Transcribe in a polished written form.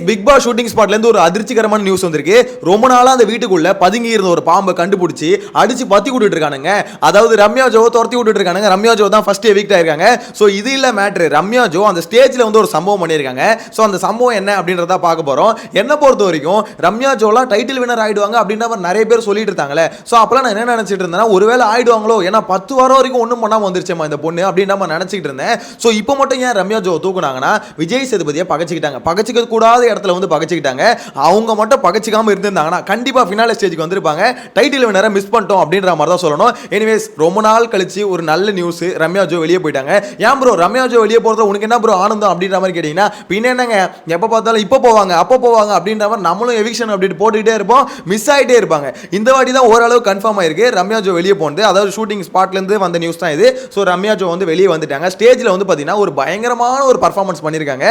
Big pass shooting ஸ்பாட்ல இருந்து ஒரு அதிர்ச்சிகரமான நியூஸ் வந்திருக்கு. ரொம்ப நாளா அந்த வீட்டுக்குள்ள பதுங்கி இருந்த ஒரு பாம்பை கண்டுபிடிச்சி அடிச்சு பத்தி விட்டுட்டு இருக்கானுங்க. அதாவது ரம்யா ஜோவை துரத்தி விட்டுட்டு இருக்கானுங்க. ரம்யா ஜோ தான் ஃபர்ஸ்ட் எவிக்ட் ஆயிருக்காங்க. சோ இது இல்ல மேட்ரு. ரம்யா ஜோ அந்த ஸ்டேஜ்ல வந்து ஒரு சம்பவம் பண்ணிருக்காங்க. சோ அந்த சம்பவம் என்ன அப்படின்றத பார்க்க போறோம். என்ன பொறுத்த வரைக்கும் ரம்யா ஜோலாம் டைட்டில் வினர் ஆயிடுவாங்க அப்படின்ற மாதிரி நிறைய பேர் சொல்லிட்டு இருக்காங்களே. சோ அப்பலாம் நான் என்ன நினைச்சிட்டு இருந்தேன்னா ஒருவேளை ஆயிடுவாங்களோ, ஏன்னா 10 வாரம் வரைக்கும் ஒண்ணும் பண்ணாம வந்துருச்சேமா இந்த பொண்ணு அப்படின்னு நம்ம நினைச்சிட்டு இருந்தேன். சோ இப்போ மட்டும் ஏன் ரம்யா ஜோ தூக்குனாங்கன்னா விஜய் சேதுபதியை பகச்சிக்கிட்டாங்க. பகச்சிக்க கூடாத இடத்துல வந்து பகச்சிக்கிட்டாங்க. அவங்க மட்டும் பகச்சிக்காம இருந்திருந்தாங்கன்னா கண்டிப்பா ஃபினாலே ஸ்டேஜ்க்கு வந்திருப்பாங்க. டைட்டில் வினரை மிஸ் பண்ணிட்டோம் அப்படின்ற மாதிரி தான் சொல்லணும். எனிவேஸ் ரொம்ப நாள் கழிச்சு ஒரு நல்ல நியூஸ், ரம்யா ஜோ வெளியே போயிட்டாங்க. ஏன் ப்ரோ ரம்யா ஜோ வெளியே போறதுல உனக்கு என்ன ப்ரோ ஆனந்தம் அப்படின்ற மாதிரி கேட்டீங்கன்னா, பின்ன என்னங்க எப்ப பார்த்தாலும் இப்போ போவாங்க அப்போ போவாங்க அப்படின்ற மாதிரி நம்மளும் எவிக்ஷன் அப்டேட் போட்டுக்கிட்டே இருப்போம், மிஸ் ஆகிட்டே இருப்பாங்க. இந்த வாட்டி தான் ஓரளவு கன்ஃபார்ம் ஆயிருக்கு ரம்யா ஜோ வெளியே போனது. அதாவது ஷூட்டிங் ஸ்பாட்ல இருந்து வந்த நியூஸ் தான் இது. ஸோ ரம்யா ஜோ வந்து வெளியே வந்துட்டாங்க. ஸ்டேஜ்ல வந்து பார்த்தீங்கன்னா ஒரு பயங்கரமான ஒரு பர்ஃபார்மன்ஸ் பண்ணியிருக்காங்க.